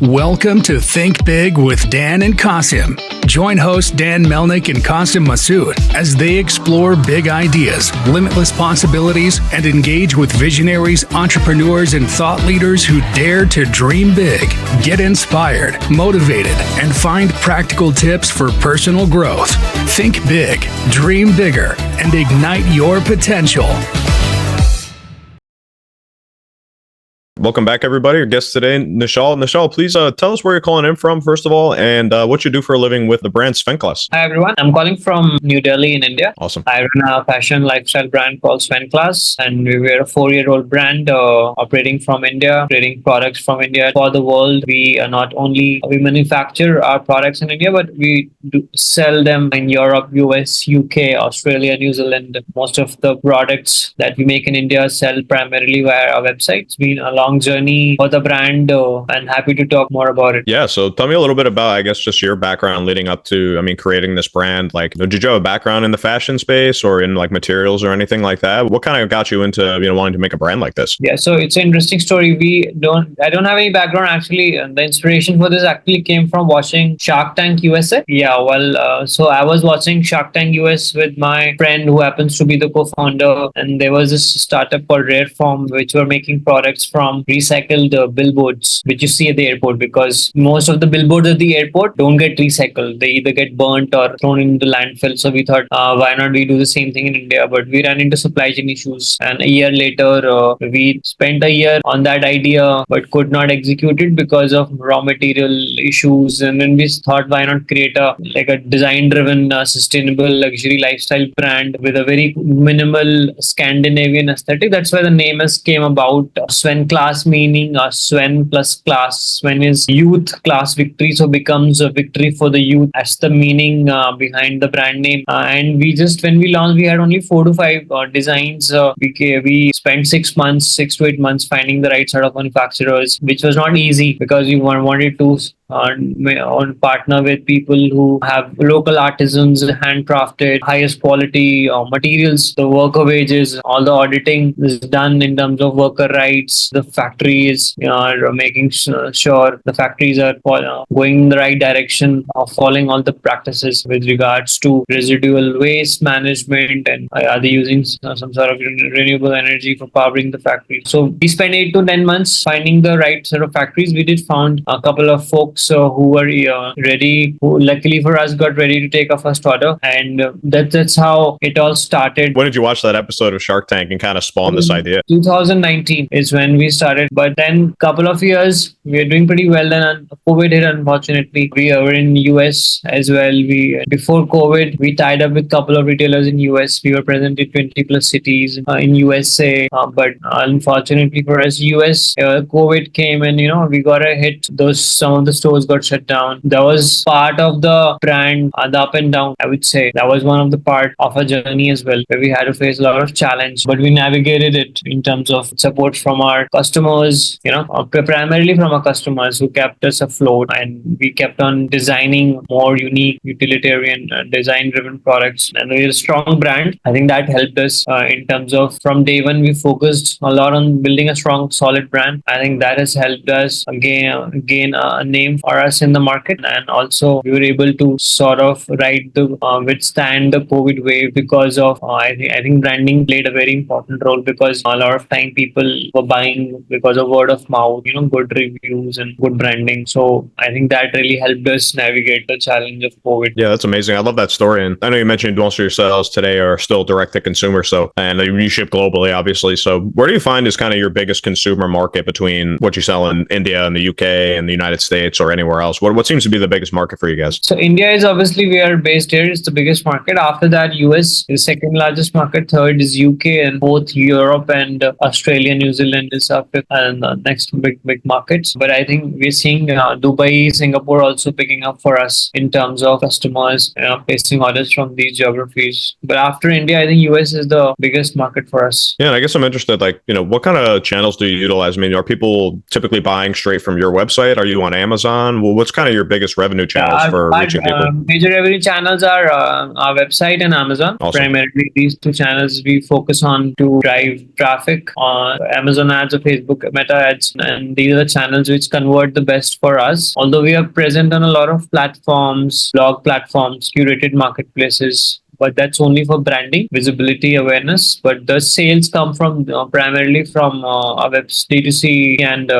Welcome to Think Big with Dan and Qasim. Join hosts Dan Melnick and Qasim Masood as they explore big ideas, limitless possibilities, and engage with visionaries, entrepreneurs, and thought leaders who dare to dream big, get inspired, motivated, and find practical tips for personal growth. Think big, dream bigger, and ignite your potential. Welcome back, everybody. Our guest today, Nischal. Nischal, please tell us where you're calling in from, first of all, and what you do for a living with the brand Svenklas. Hi, everyone. I'm calling from New Delhi in India. Awesome. I run a fashion lifestyle brand called Svenklas, and we were a 4-year-old brand operating from India, creating products from India for the world. We not only we manufacture our products in India, but we do sell them in Europe, US, UK, Australia, New Zealand. Most of the products that we make in India sell primarily via our website. It's been a long journey for the brand, and happy to talk more about it. Yeah, so tell me a little bit about, I guess, just your background leading up to, creating this brand. Like, did you have a background in the fashion space or in like materials or anything like that? What kind of got you into, wanting to make a brand like this? Yeah, so it's an interesting story. I don't have any background actually. The inspiration for this actually came from watching Shark Tank USA. Yeah, so I was watching Shark Tank US with my friend who happens to be the co-founder, and there was this startup called Rare Form, which were making products from recycled billboards, which you see at the airport, because most of the billboards at the airport don't get recycled. They either get burnt or thrown into the landfill. So we thought, why not we do the same thing in India? But we ran into supply chain issues. And a year later, we spent a year on that idea, but could not execute it because of raw material issues. And then we thought, why not create a design-driven, sustainable luxury lifestyle brand with a very minimal Scandinavian aesthetic. That's why the name has came about. Svenklas meaning Sven plus class. Sven is youth, class victory, so becomes a victory for the youth. That's the meaning behind the brand name. And when we launched, we had only 4 to 5 designs. We spent 6 to 8 months finding the right set of manufacturers, which was not easy because we wanted to partner with people who have local artisans, handcrafted, highest quality materials. The worker wages, all the auditing is done in terms of worker rights. The factories are making sure the factories are going in the right direction of following all the practices with regards to residual waste management, and are they using some sort of renewable energy for powering the factory. So we spent 8 to 10 months finding the right set of factories. We did found a couple of folks who were ready, who luckily for us got ready to take our first order, and that's how it all started. When did you watch that episode of Shark Tank and kind of spawn this idea? 2019 is when we started, but then couple of years we were doing pretty well. Then COVID hit, unfortunately. We were in US as well. Before COVID, we tied up with couple of retailers in US. We were present in 20 plus cities in USA, but unfortunately for us, US COVID came and we got a hit. Some of the stores got shut down. That was part of the brand, the up and down, I would say. That was one of the part of our journey as well, where we had to face a lot of challenge, but we navigated it in terms of support from our customers, primarily from our customers who kept us afloat, and we kept on designing more unique, utilitarian, design-driven products. And we're a strong brand. I think that helped us in terms of from day one, we focused a lot on building a strong, solid brand. I think that has helped us gain a name for us in the market, and also we were able to sort of withstand the COVID wave because of I think branding played a very important role, because a lot of time people were buying because of word of mouth, good reviews and good branding. So I think that really helped us navigate the challenge of COVID. Yeah, that's amazing. I love that story. And I know you mentioned most of your sales today are still direct to consumer. So, and you ship globally, obviously. So where do you find is kind of your biggest consumer market between what you sell in India and the UK and the United States or anywhere else? What seems to be the biggest market for you guys? So India is obviously, we are based here. It's the biggest market. After that, US is second largest market. Third is UK, and both Europe and Australia, New Zealand is up and next big markets. But I think we're seeing Dubai, Singapore also picking up for us in terms of customers placing orders from these geographies. But after India, I think US is the biggest market for us. Yeah, and I guess I'm interested, what kind of channels do you utilize? Are people typically buying straight from your website? Are you on Amazon? Amazon? Well, what's kind of your biggest revenue channels for reaching people? Major revenue channels are our website and Amazon. Awesome. Primarily, these two channels we focus on to drive traffic on Amazon ads or Facebook Meta ads, and these are the channels which convert the best for us. Although we are present on a lot of platforms, blog platforms, curated marketplaces, but that's only for branding, visibility, awareness. But the sales come from primarily from our website, D2C, and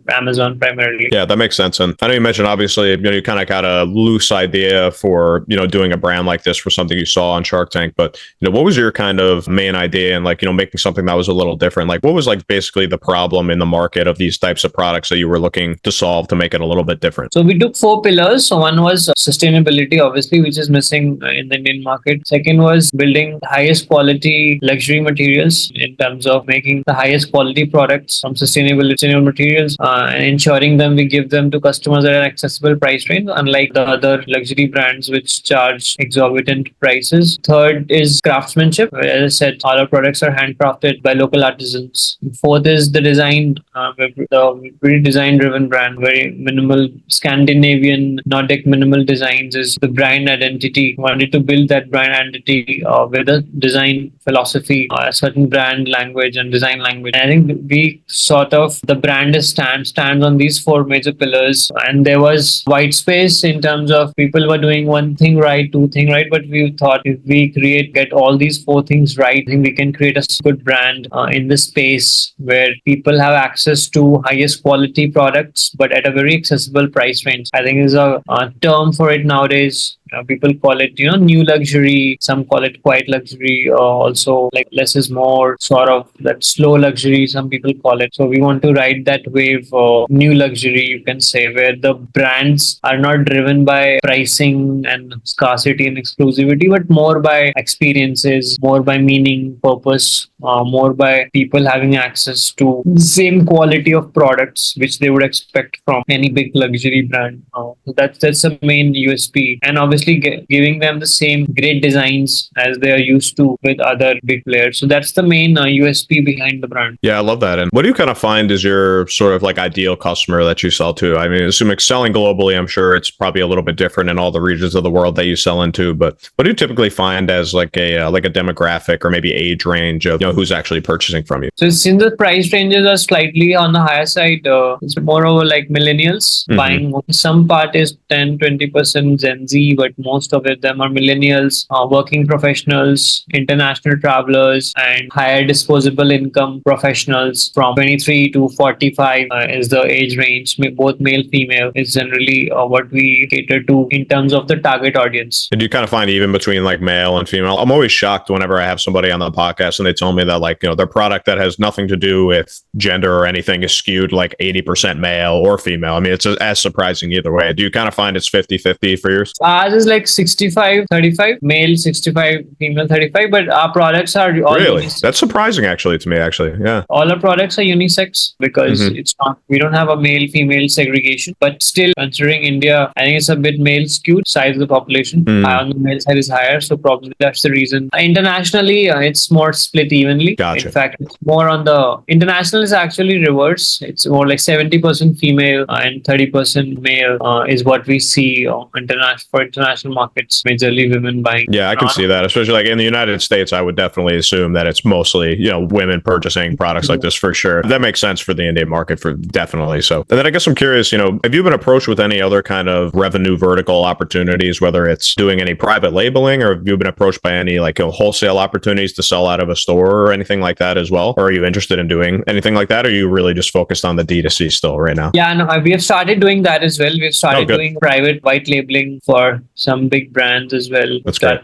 Amazon primarily. Yeah, that makes sense. And I know you mentioned, obviously, you kind of got a loose idea for, doing a brand like this for something you saw on Shark Tank. But, what was your kind of main idea in making something that was a little different? Like, what was basically the problem in the market of these types of products that you were looking to solve to make it a little bit different? So we took 4 pillars. So one was sustainability, obviously, which is missing in the Indian market. Second was building highest quality luxury materials in terms of making the highest quality products from sustainable materials and ensuring we give them to customers at an accessible price range, unlike the other luxury brands which charge exorbitant prices. Third is craftsmanship. As I said, all our products are handcrafted by local artisans. Fourth is the design, the very design-driven brand, very minimal Scandinavian, Nordic minimal designs is the brand identity. We wanted to build that brand identity with a design philosophy, a certain brand language and design language. And I think we sort of, the brand stands on these 4 major pillars, and there was white space in terms of people were doing one thing right, 2 things right, but we thought if we get all these 4 things right, I think we can create a good brand in this space where people have access to highest quality products, but at a very accessible price range. I think is a term for it nowadays. People call it, new luxury. Some call it quiet luxury. Also, like less is more, sort of that slow luxury. Some people call it. So we want to ride that wave of new luxury, you can say, where the brands are not driven by pricing and scarcity and exclusivity, but more by experiences, more by meaning, purpose, more by people having access to the same quality of products which they would expect from any big luxury brand. So that's the main USP, and obviously giving them the same great designs as they are used to with other big players. So that's the main USP behind the brand. Yeah, I love that. And what do you kind of find is your sort of ideal customer that you sell to? I mean, assuming selling globally, I'm sure it's probably a little bit different in all the regions of the world that you sell into. But what do you typically find as a demographic or maybe age range of who's actually purchasing from you? So since the price ranges are slightly on the higher side, it's more over millennials buying. Some part is 10-20% Gen Z, but most of them are millennials, working professionals, international travelers, and higher disposable income professionals from 23 to 45 is the age range. Both male, female is generally what we cater to in terms of the target audience. And do you kind of find even between male and female? I'm always shocked whenever I have somebody on the podcast and they tell me that their product that has nothing to do with gender or anything is skewed 80% male or female. I mean, it's as surprising either way. Do you kind of find it's 50-50 for yours? Ours is 65-35, male 65, female 35, but our products are all really unisex. That's surprising actually to me. Yeah, all our products are unisex because it's not, we don't have a male female segregation, but still considering India, I think it's a bit male skewed size of the population. On the male side is higher, so probably that's the reason. Internationally, it's more split evenly. Gotcha. In fact, it's more on the international is actually reverse. It's more 70% female and 30% male is what we see for international markets, majorly women buying. Yeah, I can see that, especially in the United States. I would definitely assume that it's mostly women purchasing products like this for sure. That makes sense for the Indian market for definitely. So, and then I guess I'm curious, have you been approached with any other kind of revenue vertical opportunities, whether it's doing any private labeling, or have you been approached by any wholesale opportunities to sell out of a store or anything like that as well? Or are you interested in doing anything like that? Or are you really just focused on the D2C still right now? Yeah, no, we have started doing that as well. We've started doing private white labeling for some big brands as well. That's great.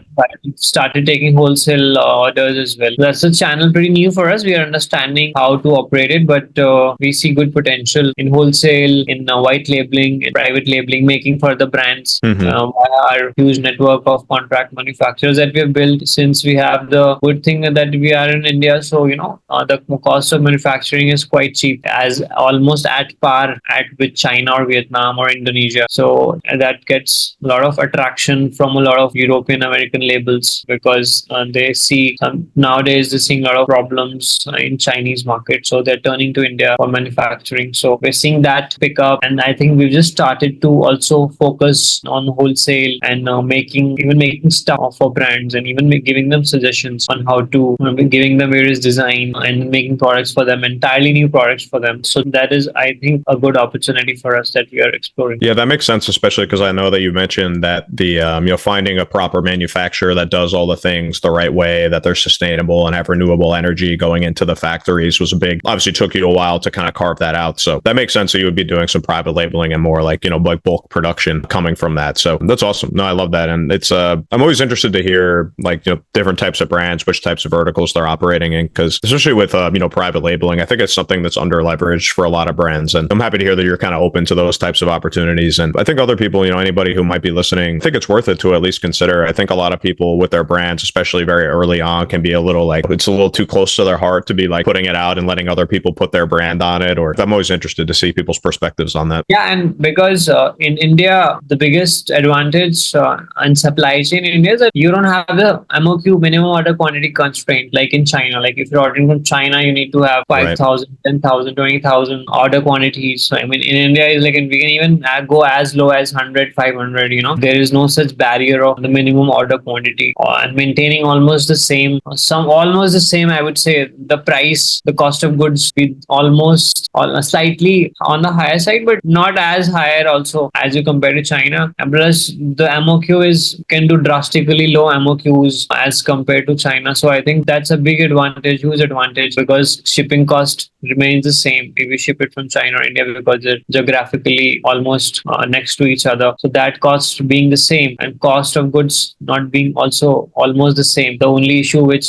Started taking wholesale orders as well. That's a channel pretty new for us. We are understanding how to operate it, but we see good potential in wholesale, in white labeling, in private labeling, making for the brands via our huge network of contract manufacturers that we have built. Since we have the good thing that we are in India, so the cost of manufacturing is quite cheap, as almost at par with China or Vietnam or Indonesia. So that gets a lot of attraction from a lot of European American labels because they see nowadays they're seeing a lot of problems in Chinese market. So they're turning to India for manufacturing. So we're seeing that pick up. And I think we've just started to also focus on wholesale and making stuff for brands and even giving them suggestions on how to, giving them various design and making products for them, entirely new products for them. So that is, I think, a good opportunity for us that we are exploring. Yeah, that makes sense, especially because I know that you mentioned that the finding a proper manufacturer that does all the things the right way, that they're sustainable and have renewable energy going into the factories was obviously took you a while to kind of carve that out. So that makes sense that you would be doing some private labeling and more like bulk production coming from that. So that's awesome. No, I love that. And it's I'm always interested to hear different types of brands, which types of verticals they're operating in, because especially with private labeling, I think it's something that's under leveraged for a lot of brands. And I'm happy to hear that you're kind of open to those types of opportunities. And I think other people, anybody who might be listening, I think it's worth it to at least consider. I think a lot of people with their brands, especially very early on, can be a little it's a little too close to their heart to be putting it out and letting other people put their brand on it. Or I'm always interested to see people's perspectives on that. Yeah, and because in India, the biggest advantage in supply chain in India is that you don't have the MOQ, minimum order quantity constraint, like in China. Like if you're ordering from China, you need to have 5,000, 10,000, 20,000 order quantities. So I mean, in India, we can even go as low as 100, 500. There is no such barrier of the minimum order quantity, and maintaining almost the same, I would say, the price, the cost of goods with almost slightly on the higher side, but not as higher also as you compare to China. And plus, the MOQ can do drastically low MOQs as compared to China. So I think that's a big advantage, huge advantage, because shipping cost remains the same if you ship it from China or India, because they're geographically almost next to each other. So that cost being the same and cost of goods not being also almost the same. The only issue with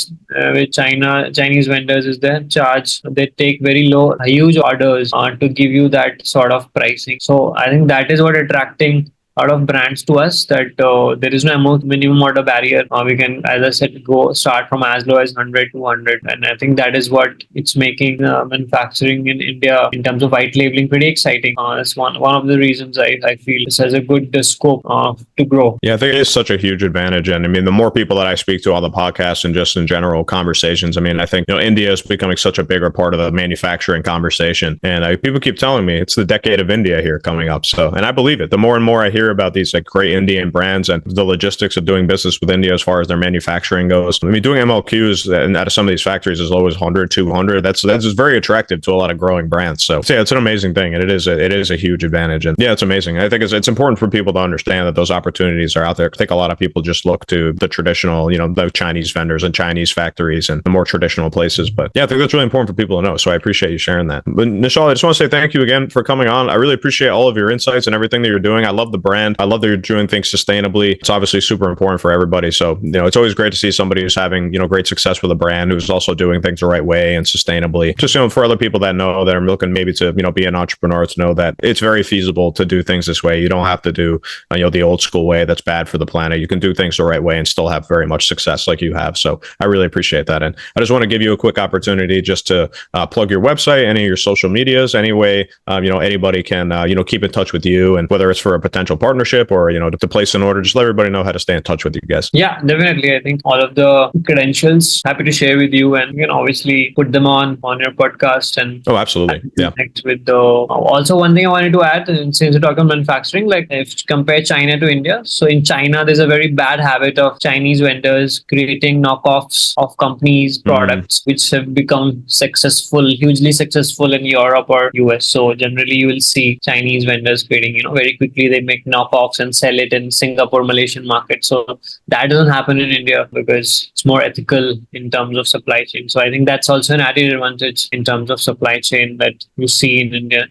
Chinese vendors is their charge. They take very low, huge orders to give you that sort of pricing. So I think that is what attracting a lot of brands to us, that there is no minimum order barrier. We can, as I said, start from as low as 100 to 100. And I think that is what it's making manufacturing in India in terms of white labeling pretty exciting. It's one of the reasons I feel this has a good scope to grow. Yeah, I think it is such a huge advantage. And I mean, the more people that I speak to on the podcast and just in general conversations, I mean, I think India is becoming such a bigger part of the manufacturing conversation. And people keep telling me it's the decade of India here coming up. So, and I believe it. The more and more I hear about these great Indian brands and the logistics of doing business with India as far as their manufacturing goes. I mean, doing MLQs and out of some of these factories as low as 100, 200, that's just very attractive to a lot of growing brands. So yeah, it's an amazing thing. And it is a huge advantage. And yeah, it's amazing. I think it's important for people to understand that those opportunities are out there. I think a lot of people just look to the traditional, the Chinese vendors and Chinese factories and the more traditional places. But yeah, I think that's really important for people to know. So I appreciate you sharing that. But Nischal, I just want to say thank you again for coming on. I really appreciate all of your insights and everything that you're doing. I love the brand. I love that you're doing things sustainably. It's obviously super important for everybody. So, it's always great to see somebody who's having, great success with a brand, who's also doing things the right way and sustainably. Just, for other people that know that are looking maybe to, be an entrepreneur, to know that it's very feasible to do things this way. You don't have to do, the old school way that's bad for the planet. You can do things the right way and still have very much success like you have. So I really appreciate that. And I just want to give you a quick opportunity just to plug your website, any of your social medias, any way, anybody can, keep in touch with you, and whether it's for a potential partnership or, to place an order, just let everybody know how to stay in touch with you guys. Yeah, definitely. I think all of the credentials, happy to share with you, and you can obviously put them on your podcast. And oh, absolutely. Yeah. Connect with also one thing I wanted to add, since we're talking manufacturing, if you compare China to India, so in China, there's a very bad habit of Chinese vendors creating knockoffs of companies' products, which have become hugely successful in Europe or US. So generally, you will see Chinese vendors creating, very quickly they make knockoffs and sell it in Singapore, Malaysian market. So that doesn't happen in India because it's more ethical in terms of supply chain. So I think that's also an added advantage in terms of supply chain that you see in India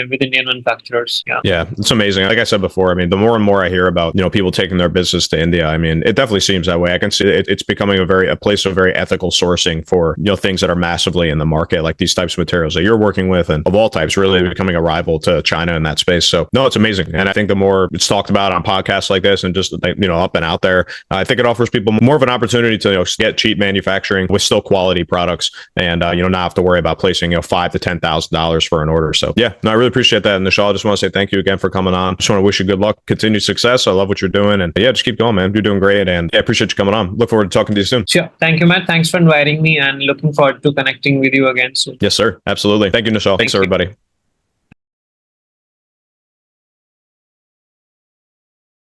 with Indian manufacturers. Yeah, it's amazing. Like I said before, I mean, the more and more I hear about, people taking their business to India, I mean, it definitely seems that way. I can see it's becoming a place of very ethical sourcing for, things that are massively in the market, like these types of materials that you're working with, and of all types, really becoming a rival to China in that space. So no, it's amazing. And I think the more where it's talked about on podcasts like this and just, up and out there. I think it offers people more of an opportunity to get cheap manufacturing with still quality products and, not have to worry about placing, $5,000 to $10,000 for an order. So yeah, no, I really appreciate that. And Nischal, I just want to say thank you again for coming on. Just want to wish you good luck, continued success. I love what you're doing. And yeah, just keep going, man. You're doing great. And yeah, I appreciate you coming on. Look forward to talking to you soon. Sure. Thank you, Matt. Thanks for inviting me and looking forward to connecting with you again soon. Yes, sir. Absolutely. Thank you, Nischal. Thanks, everybody.